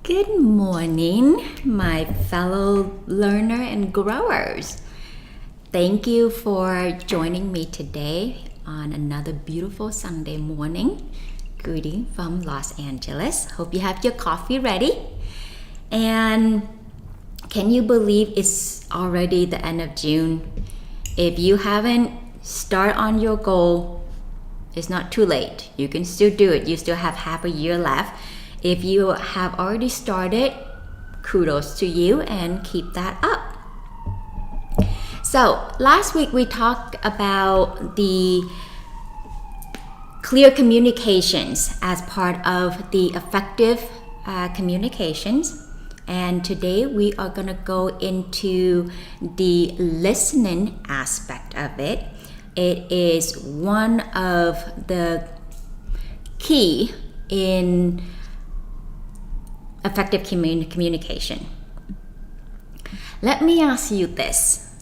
Good morning, my fellow learner and growers. Thank you for joining me today on another beautiful Sunday morning. Greeting from Los Angeles. Hope you have your coffee ready. And can you believe it's already the end of June? If you haven't started on your goal, it's not too late. You can still do it. You still have half a year left. If you have already started, kudos to you and keep that up. So last week we talked about the clear communications as part of the effective communications. And today we are going to go into the listening aspect of it. It is one of the key in effective communication. Let me ask you this.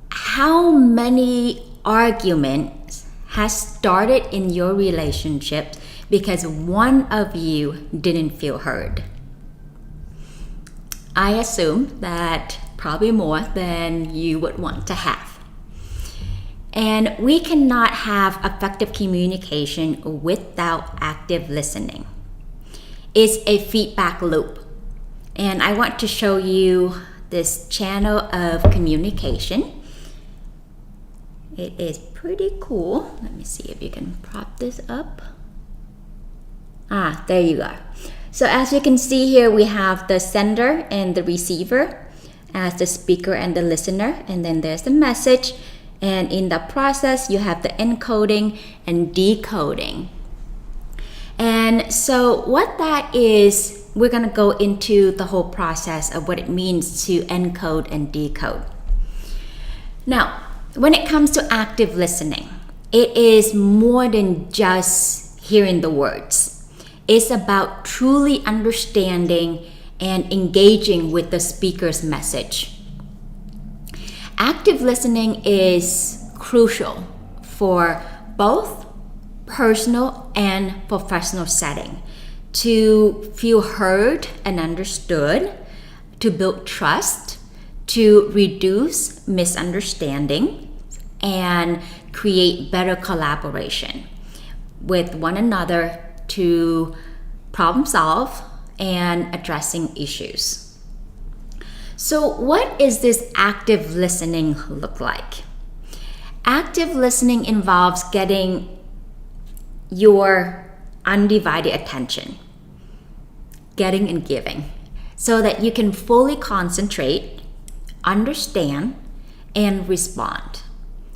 How many arguments has started in your relationship because one of you didn't feel heard? I assume that probably more than you would want to have. And we cannot have effective communication without active listening. It's a feedback loop. And I want to show you this channel of communication. It is pretty cool. Let me see if you can prop this up. There you go. So as you can see here, we have the sender and the receiver as the speaker and the listener. And then there's the message. And in the process, you have the encoding and decoding. And so what that is, we're going to go into the whole process of what it means to encode and decode. Now, when it comes to active listening, it is more than just hearing the words. It's about truly understanding and engaging with the speaker's message. Active listening is crucial for both personal and professional setting to feel heard and understood, to build trust, to reduce misunderstanding, and create better collaboration with one another to problem solve and addressing issues. So what is this active listening look like? Active listening involves getting your undivided attention, getting and giving, so that you can fully concentrate, understand, and respond.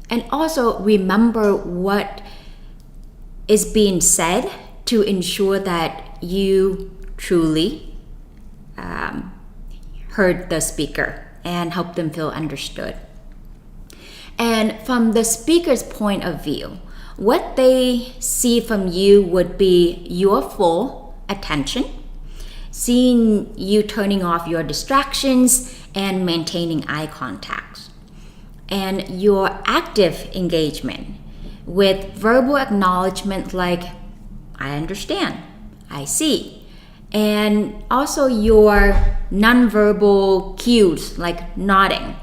And also remember what is being said to ensure that you truly heard the speaker and help them feel understood. And from the speaker's point of view, what they see from you would be your full attention, seeing you turning off your distractions and maintaining eye contact, and your active engagement with verbal acknowledgement like, I understand, I see, and also your nonverbal cues like nodding.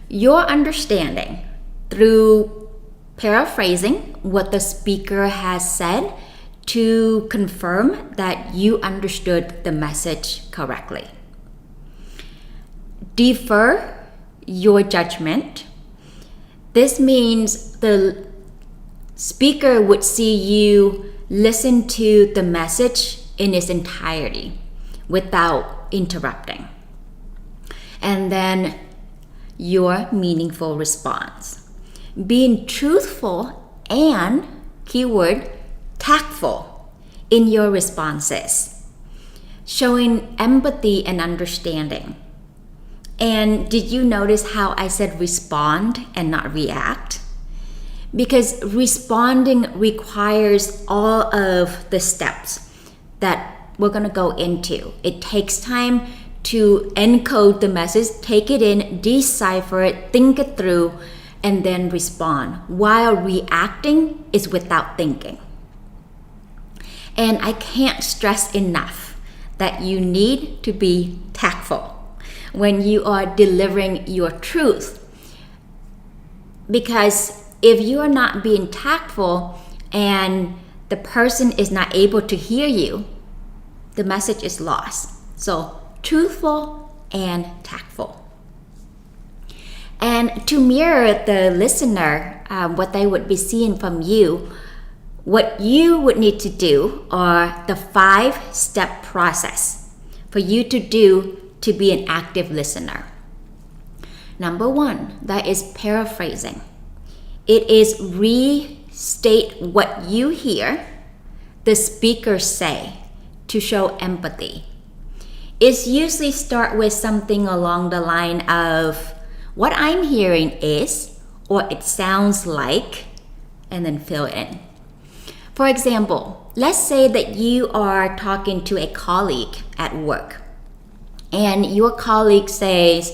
Your understanding through paraphrasing what the speaker has said to confirm that you understood the message correctly. Defer your judgment. This means the speaker would see you listen to the message in its entirety without interrupting. And then your meaningful response. Being truthful and, keyword, tactful in your responses. Showing empathy and understanding. And did you notice how I said respond and not react? Because responding requires all of the steps that we're going to go into. It takes time to encode the message, take it in, decipher it, think it through, and then respond. While reacting is without thinking. And I can't stress enough that you need to be tactful when you are delivering your truth. Because if you are not being tactful and the person is not able to hear you, the message is lost. So truthful and tactful. And to mirror the listener, what they would be seeing from you, what you would need to do are the 5-step process for you to do to be an active listener. Number 1, that is paraphrasing. It is restate what you hear the speaker say to show empathy. It's usually start with something along the line of, what I'm hearing is, or it sounds like, and then fill it in. For example, let's say that you are talking to a colleague at work, and your colleague says,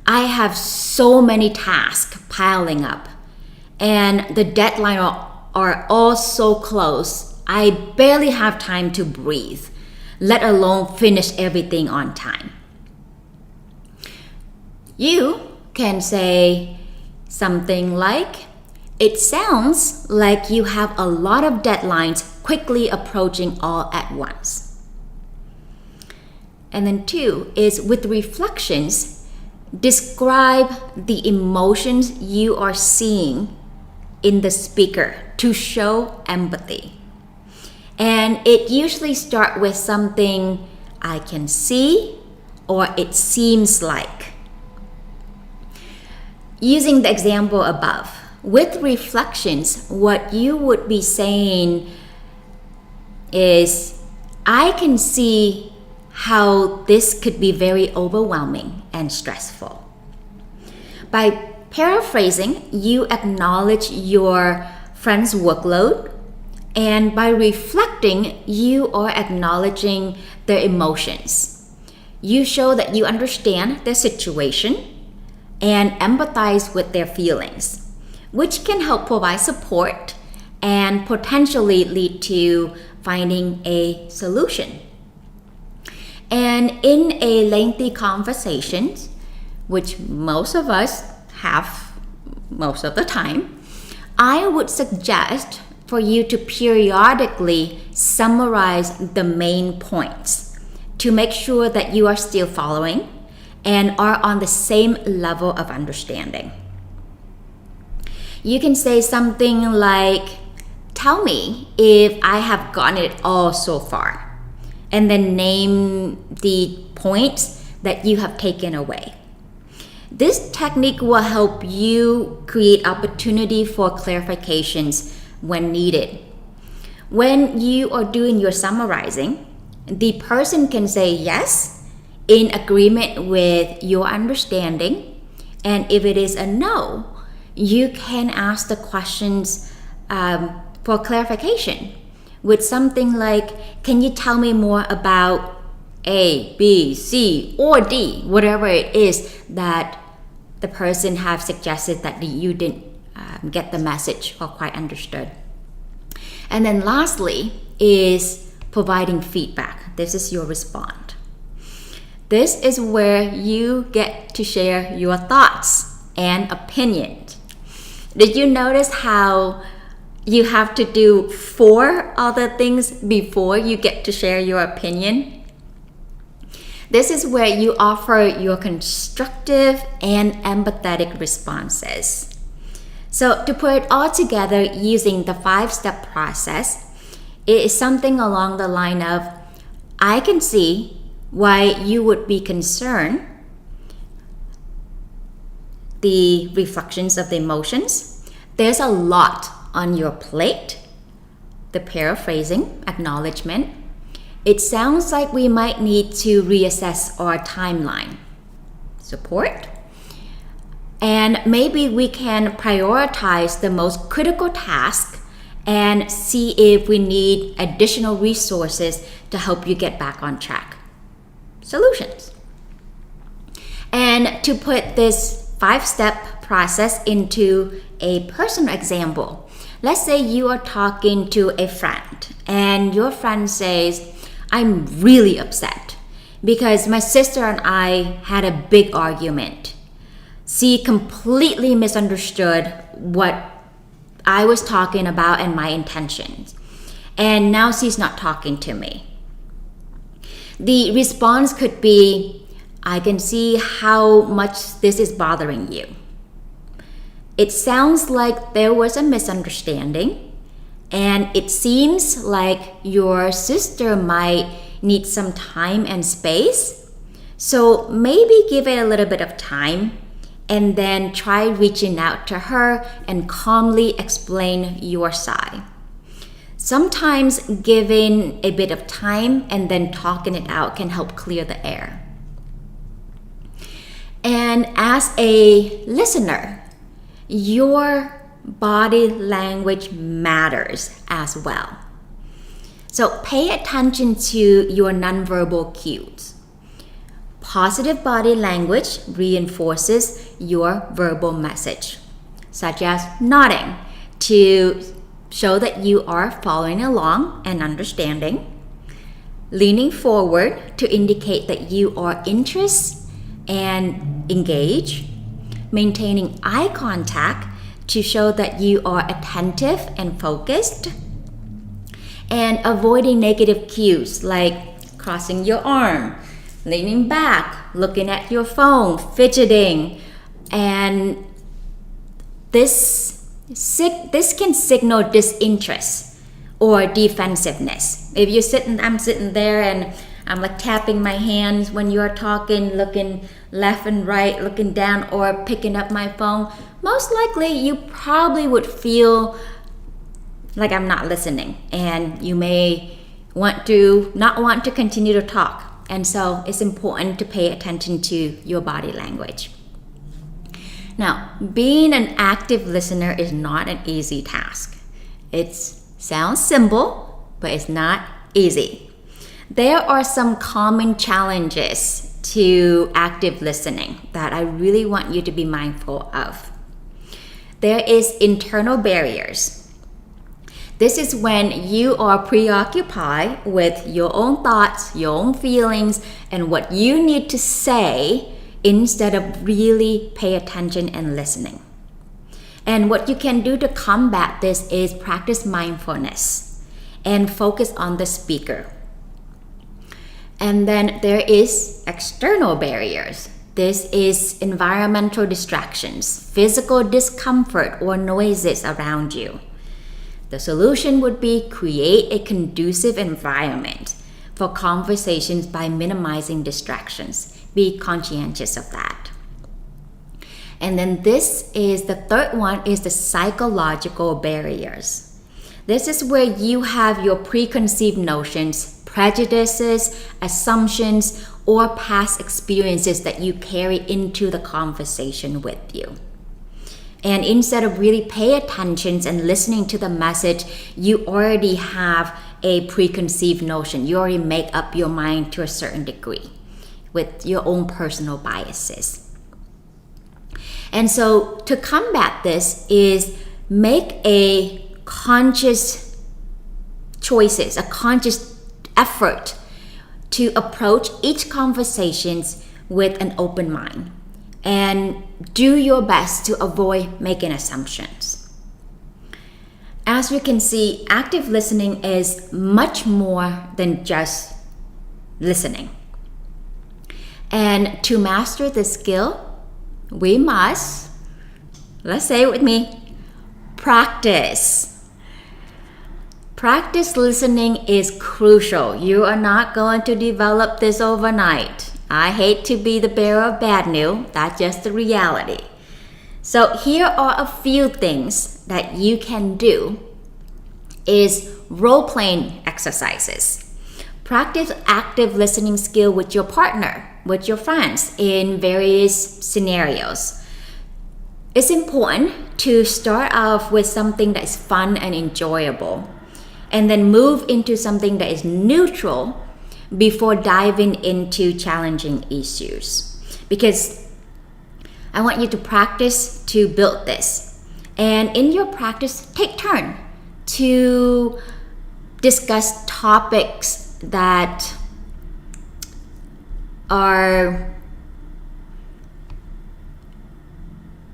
I have so many tasks piling up, and the deadline are all so close, I barely have time to breathe, let alone finish everything on time. You can say something like, it sounds like you have a lot of deadlines quickly approaching all at once. And then 2 is with reflections, describe the emotions you are seeing in the speaker to show empathy. And it usually starts with something I can see or it seems like. Using the example above, with reflections, what you would be saying is, I can see how this could be very overwhelming and stressful. By paraphrasing, you acknowledge your friend's workload, and by reflecting, you are acknowledging their emotions. You show that you understand their situation and empathize with their feelings, which can help provide support and potentially lead to finding a solution. And in a lengthy conversation, which most of us have most of the time, I would suggest for you to periodically summarize the main points to make sure that you are still following and are on the same level of understanding. You can say something like, tell me if I have gotten it all so far, and then name the points that you have taken away. This technique will help you create opportunity for clarifications when needed. When you are doing your summarizing, the person can say yes, in agreement with your understanding, and if it is a no, you can ask the questions for clarification with something like, can you tell me more about A, B, C, or D, whatever it is that the person have suggested that you didn't get the message or quite understood. And then lastly is providing feedback. This is your response. This is where you get to share your thoughts and opinions. Did you notice how you have to do 4 other things before you get to share your opinion? This is where you offer your constructive and empathetic responses. So to put it all together using the 5-step process, it is something along the line of, I can see why you would be concerned, the reflections of the emotions. There's a lot on your plate, the paraphrasing, acknowledgement. It sounds like we might need to reassess our timeline, support, and maybe we can prioritize the most critical task and see if we need additional resources to help you get back on track. Solutions. And to put this 5-step process into a personal example, Let's say you are talking to a friend and your friend says, I'm really upset because my sister and I had a big argument. She completely misunderstood what I was talking about and my intentions. And now she's not talking to me. The response could be, I can see how much this is bothering you. It sounds like there was a misunderstanding, and it seems like your sister might need some time and space. So maybe give it a little bit of time and then try reaching out to her and calmly explain your side. Sometimes giving a bit of time and then talking it out can help clear the air. And as a listener, your body language matters as well. So pay attention to your nonverbal cues. Positive body language reinforces your verbal message, such as nodding to show that you are following along and understanding, leaning forward to indicate that you are interested and engaged, maintaining eye contact to show that you are attentive and focused, and avoiding negative cues like crossing your arm, leaning back, looking at your phone, fidgeting, and this can signal disinterest or defensiveness. If I'm sitting there and I'm like tapping my hands when you're talking, looking left and right, looking down, or picking up my phone, most likely you probably would feel like I'm not listening, and you may not want to continue to talk. And so it's important to pay attention to your body language. Now, being an active listener is not an easy task. It sounds simple, but it's not easy. There are some common challenges to active listening that I really want you to be mindful of. There is internal barriers. This is when you are preoccupied with your own thoughts, your own feelings, and what you need to say instead of really pay attention and listening. And what you can do to combat this is practice mindfulness and focus on the speaker. And then there is external barriers. This is environmental distractions, physical discomfort, or noises around you. The solution would be create a conducive environment for conversations by minimizing distractions. Be conscientious of that. And then the third one is the psychological barriers. This is where you have your preconceived notions, prejudices, assumptions, or past experiences that you carry into the conversation with you. And instead of really pay attention and listening to the message, you already have a preconceived notion. You already make up your mind to a certain degree with your own personal biases. And so to combat this is make a conscious choices, a conscious effort to approach each conversation with an open mind. And do your best to avoid making assumptions. As you can see, active listening is much more than just listening. And to master this skill, we must, let's say it with me, practice. Practice listening is crucial. You are not going to develop this overnight. I hate to be the bearer of bad news. That's just the reality. So here are a few things that you can do is role-playing exercises. Practice active listening skill with your partner, with your friends in various scenarios. It's important to start off with something that is fun and enjoyable, and then move into something that is neutral before diving into challenging issues. Because I want you to practice to build this. And in your practice, take turn to discuss topics that are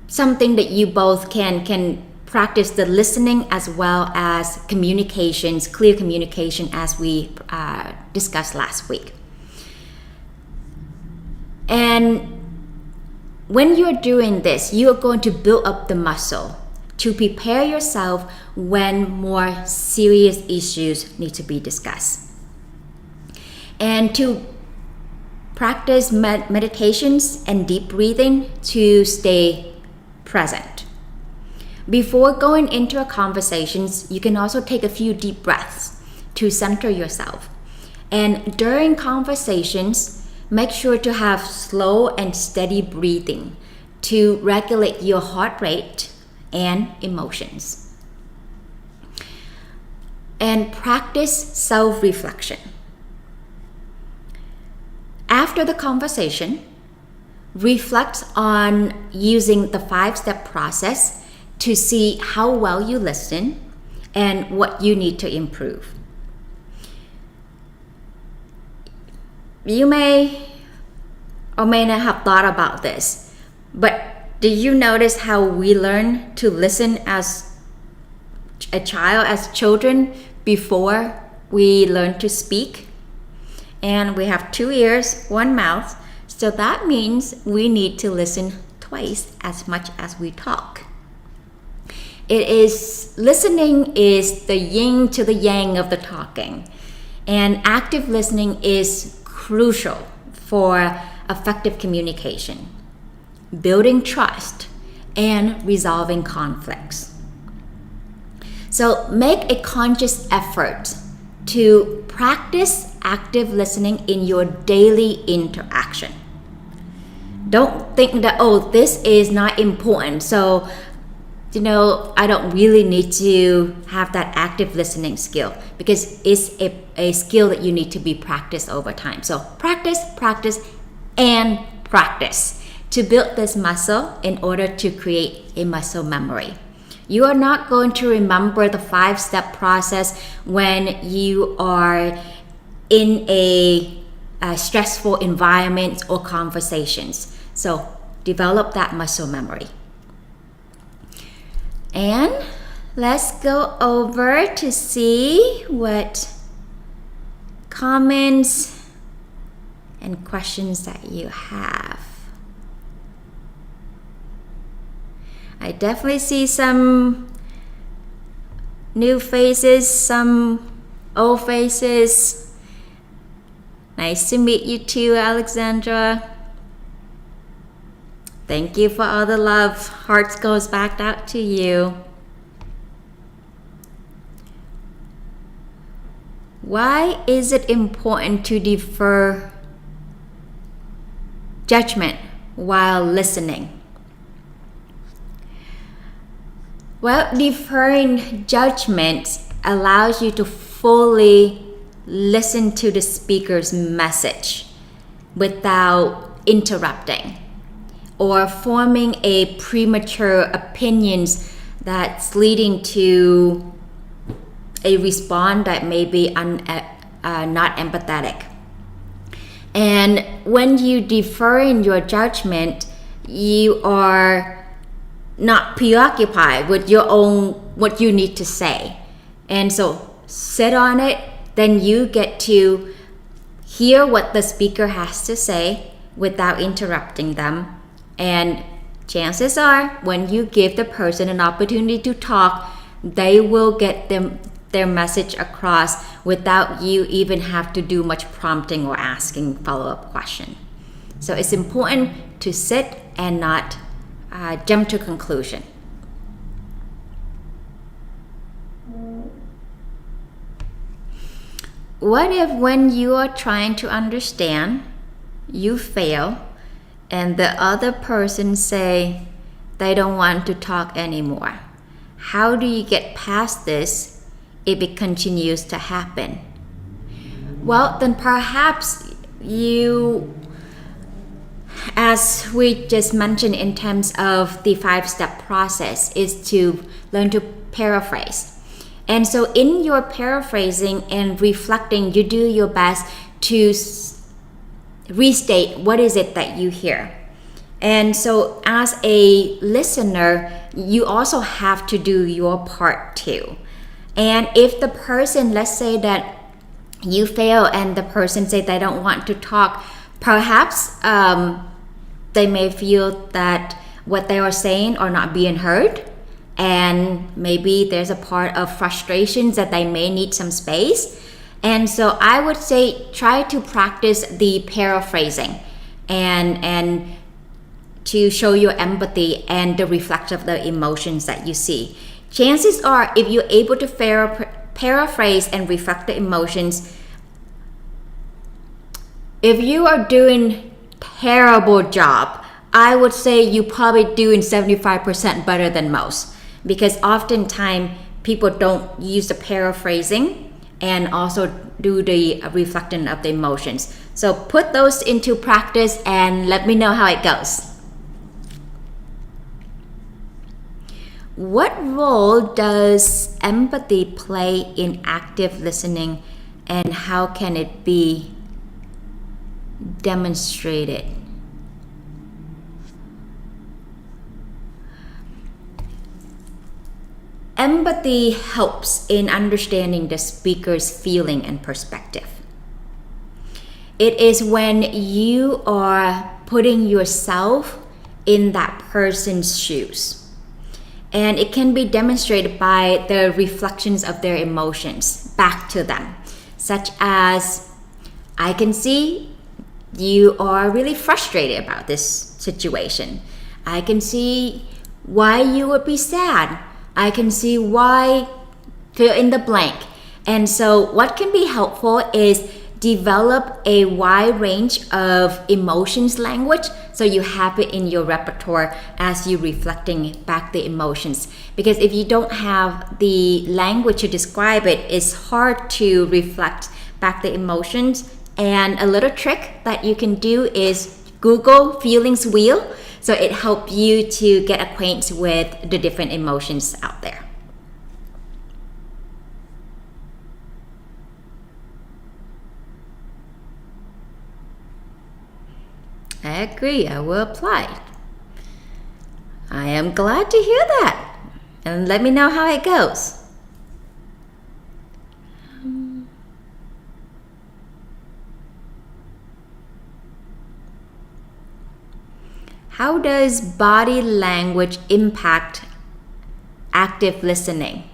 something that you both can practice the listening as well as communications, clear communication, as we discussed last week. And when you're doing this, you are going to build up the muscle to prepare yourself when more serious issues need to be discussed. And to practice meditations and deep breathing to stay present. Before going into a conversation, you can also take a few deep breaths to center yourself. And during conversations, make sure to have slow and steady breathing to regulate your heart rate and emotions. And practice self-reflection. After the conversation, reflect on using the 5-step process to see how well you listen and what you need to improve. You may or may not have thought about this, but did you notice how we learn to listen as a child, as children, before we learn to speak? And we have 2 ears, 1 mouth, so that means we need to listen twice as much as we talk. Listening is the yin to the yang of the talking, and active listening is crucial for effective communication, building trust, and resolving conflicts. So make a conscious effort to practice active listening in your daily interaction. Don't think that, this is not important, so I don't really need to have that active listening skill, because it's a skill that you need to be practiced over time. So practice, and practice to build this muscle in order to create a muscle memory. You are not going to remember the 5-step process when you are in a stressful environment or conversations. So develop that muscle memory. And let's go over to see what comments and questions that you have. I definitely see some new faces, some old faces. Nice to meet you too, Alexandra. Thank you for all the love. Hearts goes back out to you. Why is it important to defer judgment while listening? Well, deferring judgment allows you to fully listen to the speaker's message without interrupting or forming a premature opinions that's leading to a response that may be not empathetic. And when you defer in your judgment, you are not preoccupied with your own what you need to say. And so sit on it, then you get to hear what the speaker has to say without interrupting them. And chances are, when you give the person an opportunity to talk, they will get their message across without you even have to do much prompting or asking follow-up question. So it's important to sit and not jump to conclusion. What if when you are trying to understand, you fail, and the other person say they don't want to talk anymore? How do you get past this if it continues to happen? Well, then perhaps you as we just mentioned in terms of the 5-step process, is to learn to paraphrase. And so in your paraphrasing and reflecting, you do your best to restate what is it that you hear. And so as a listener, you also have to do your part too. And if the person, let's say that you fail and the person say they don't want to talk, perhaps they may feel that what they are saying are not being heard, and maybe there's a part of frustrations that they may need some space. And so I would say try to practice the paraphrasing and to show your empathy and the reflection of the emotions that you see. Chances are, if you're able to paraphrase and reflect the emotions, if you are doing terrible job, I would say you probably doing 75% better than most, because oftentimes people don't use the paraphrasing and also do the reflection of the emotions. So put those into practice and let me know how it goes. What role does empathy play in active listening, and how can it be demonstrated? Empathy helps in understanding the speaker's feeling and perspective. It is when you are putting yourself in that person's shoes. And it can be demonstrated by the reflections of their emotions back to them, such as, I can see you are really frustrated about this situation. I can see why you would be sad. I can see why, fill in the blank. And so what can be helpful is develop a wide range of emotions language, so you have it in your repertoire as you reflecting back the emotions. Because if you don't have the language to describe it, it's hard to reflect back the emotions. And a little trick that you can do is Google feelings wheel, so it helps you to get acquainted with the different emotions out there. I agree, I will apply. I am glad to hear that. And let me know how it goes. How does body language impact active listening?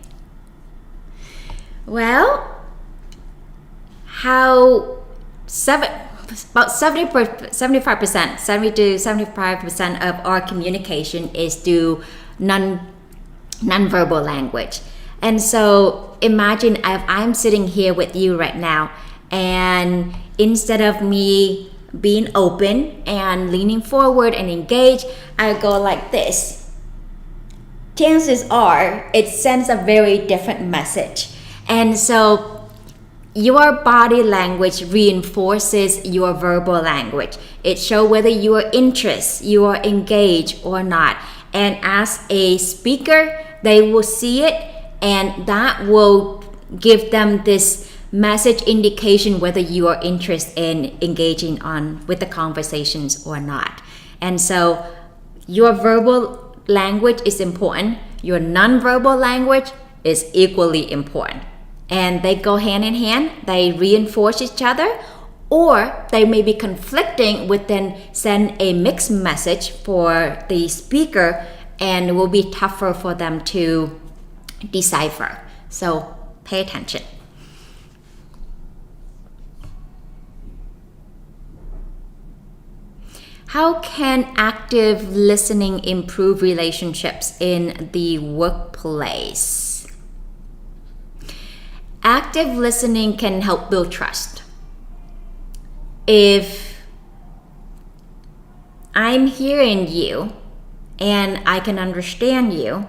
Well, about 75%, 70 to 75% of our communication is through non-verbal language. And so imagine if I'm sitting here with you right now, and instead of me being open and leaning forward and engaged, I go like this. Chances are it sends a very different message. And so your body language reinforces your verbal language. It shows whether you are interested, you are engaged or not. And as a speaker, they will see it, and that will give them this message indication whether you are interested in engaging on with the conversations or not. And so your verbal language is important. Your non-verbal language is equally important. And they go hand in hand. They reinforce each other, or they may be conflicting, with then send a mixed message for the speaker, and it will be tougher for them to decipher. So pay attention. How can active listening improve relationships in the workplace? Active listening can help build trust. If I'm hearing you and I can understand you,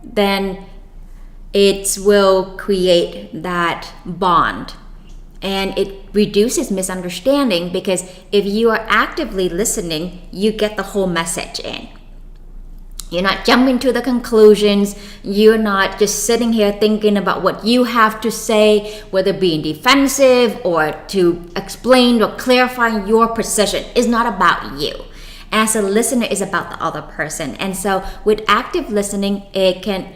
then it will create that bond. And it reduces misunderstanding because if you are actively listening, you get the whole message in. You're not jumping to the conclusions. You're not just sitting here thinking about what you have to say, whether being defensive or to explain or clarify your position. It's not about you. As a listener, it's about the other person. And so with active listening, it can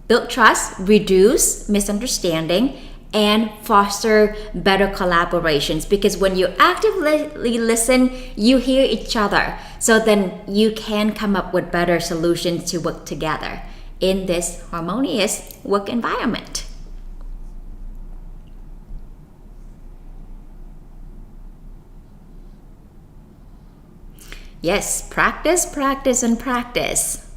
build trust, reduce misunderstanding, and foster better collaborations, because when you actively listen, you hear each other. So then you can come up with better solutions to work together in this harmonious work environment. Yes, practice, practice, and practice.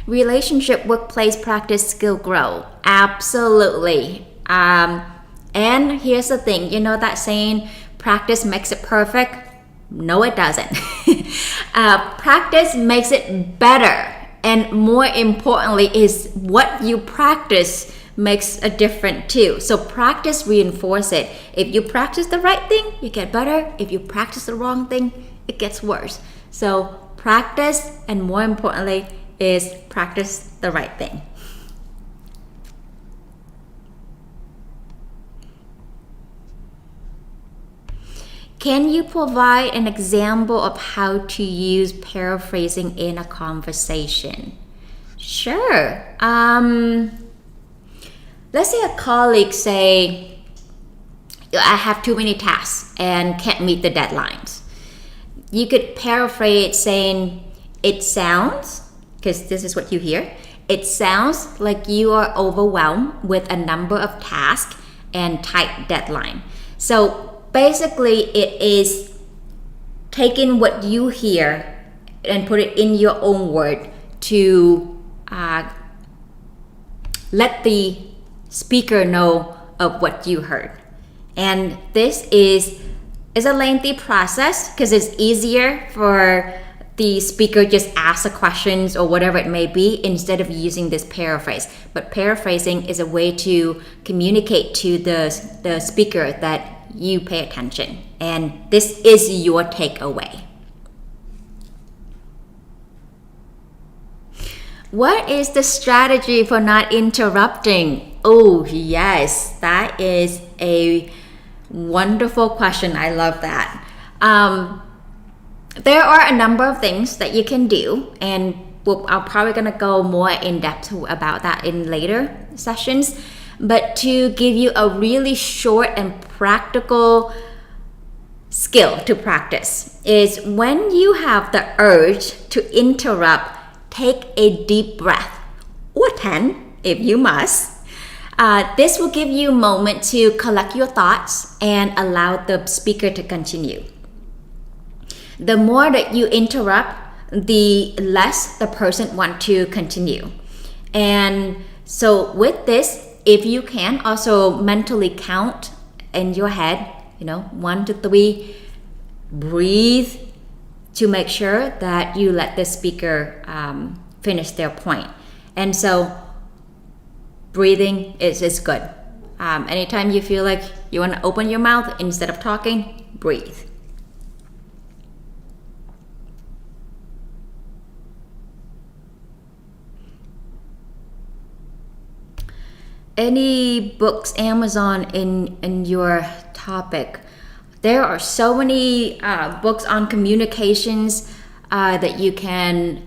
Relationship, workplace, practice, skill, grow. Absolutely. And here's the thing, you know that saying, practice makes it perfect? No, it doesn't. Practice makes it better. And more importantly is what you practice makes a difference too. So practice reinforce it. If you practice the right thing, you get better. If you practice the wrong thing, it gets worse. So practice, and more importantly, is practice the right thing. Can you provide an example of how to use paraphrasing in a conversation? Sure. Let's say a colleague say, I have too many tasks and can't meet the deadlines. You could paraphrase saying, it sounds, because this is what you hear, it sounds like you are overwhelmed with a number of tasks and tight deadline. So basically it is taking what you hear and put it in your own word to let the speaker know of what you heard. And this is a lengthy process because it's easier for the speaker just ask the questions or whatever it may be instead of using this paraphrase. But paraphrasing is a way to communicate to the speaker that you pay attention and this is your takeaway. What is the strategy for not interrupting? Oh yes, that is a wonderful question. I love that. There are a number of things that you can do, and I'm probably going to go more in depth about that in later sessions. But to give you a really short and practical skill to practice is when you have the urge to interrupt, take a deep breath, or 10 if you must. This will give you a moment to collect your thoughts and allow the speaker to continue. The more that you interrupt, the less the person wants to continue. And so with this, if you can also mentally count in your head, 1 to 3, breathe to make sure that you let the speaker finish their point. And so breathing is good. Anytime you feel like you want to open your mouth instead of talking, breathe. Any books, Amazon in your topic? There are so many books on communications that you can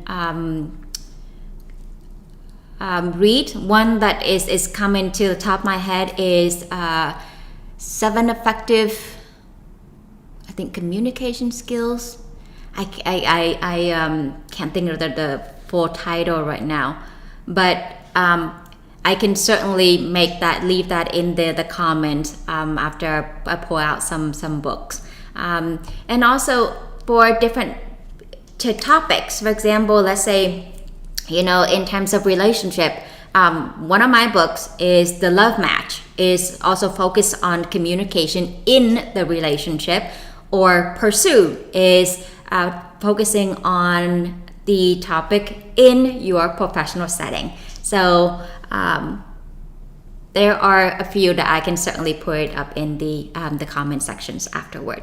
read. One that is coming to the top of my head is 7 Effective, I think, communication skills. I can't think of the full title right now, but I can certainly leave that in the comments after I pull out some books. And also for different topics, for example, let's say, in terms of relationship, one of my books is The Love Match, is also focused on communication in the relationship, or Pursue is focusing on the topic in your professional setting. So there are a few that I can certainly put up in the comment sections afterward.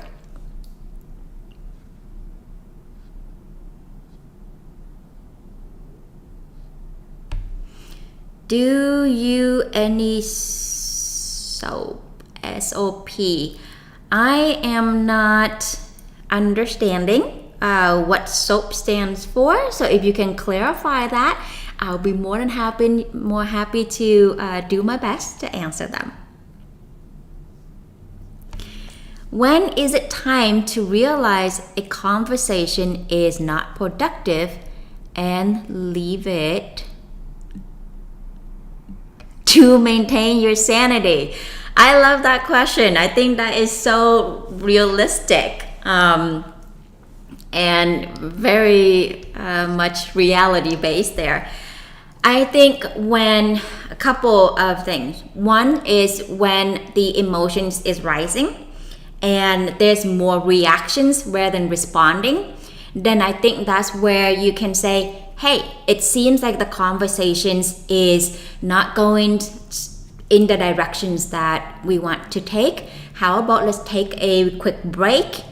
Do you any SOAP? S-O-P. I am not understanding what SOAP stands for. So if you can clarify that, I'll be more happy to do my best to answer them. When is it time to realize a conversation is not productive and leave it to maintain your sanity? I love that question. I think that is so realistic and very much reality based there. I think when a couple of things. One is when the emotions is rising and there's more reactions rather than responding, then I think that's where you can say, hey, it seems like the conversations is not going in the directions that we want to take. How about let's take a quick break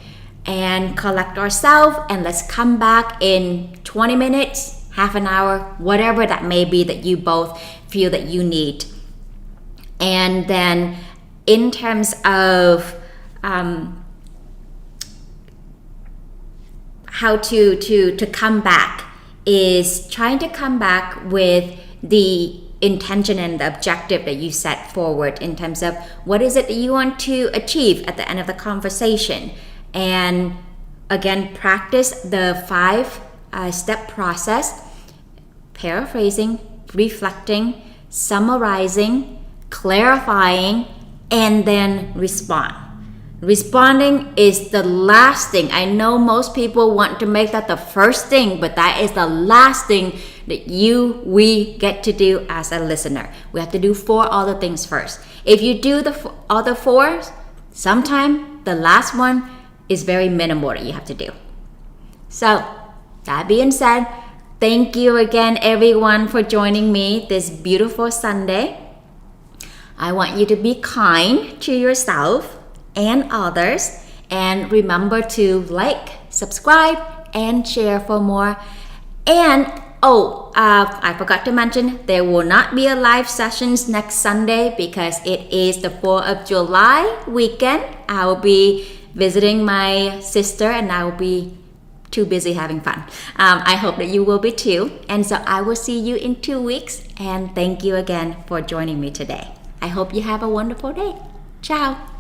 and collect ourselves, and let's come back in 20 minutes, half an hour, whatever that may be that you both feel that you need. And then in terms of how to come back is trying to come back with the intention and the objective that you set forward in terms of what is it that you want to achieve at the end of the conversation. And again, practice the 5-step process: paraphrasing, reflecting, summarizing, clarifying, and then respond. Responding is the last thing. I know most people want to make that the first thing, but that is the last thing that we get to do as a listener. We have to do 4 other things first. If you do the other 4, sometime the last one is very minimal that you have to do. So that being said, thank you again everyone for joining me this beautiful Sunday. I want you to be kind to yourself and others, and remember to like, subscribe, and share for more. And I forgot to mention, there will not be a live sessions next Sunday because it is the 4th of July weekend. I will be visiting my sister and I will be too busy having fun. I hope that you will be too. And so I will see you in 2 weeks, and thank you again for joining me today. I hope you have a wonderful day. Ciao.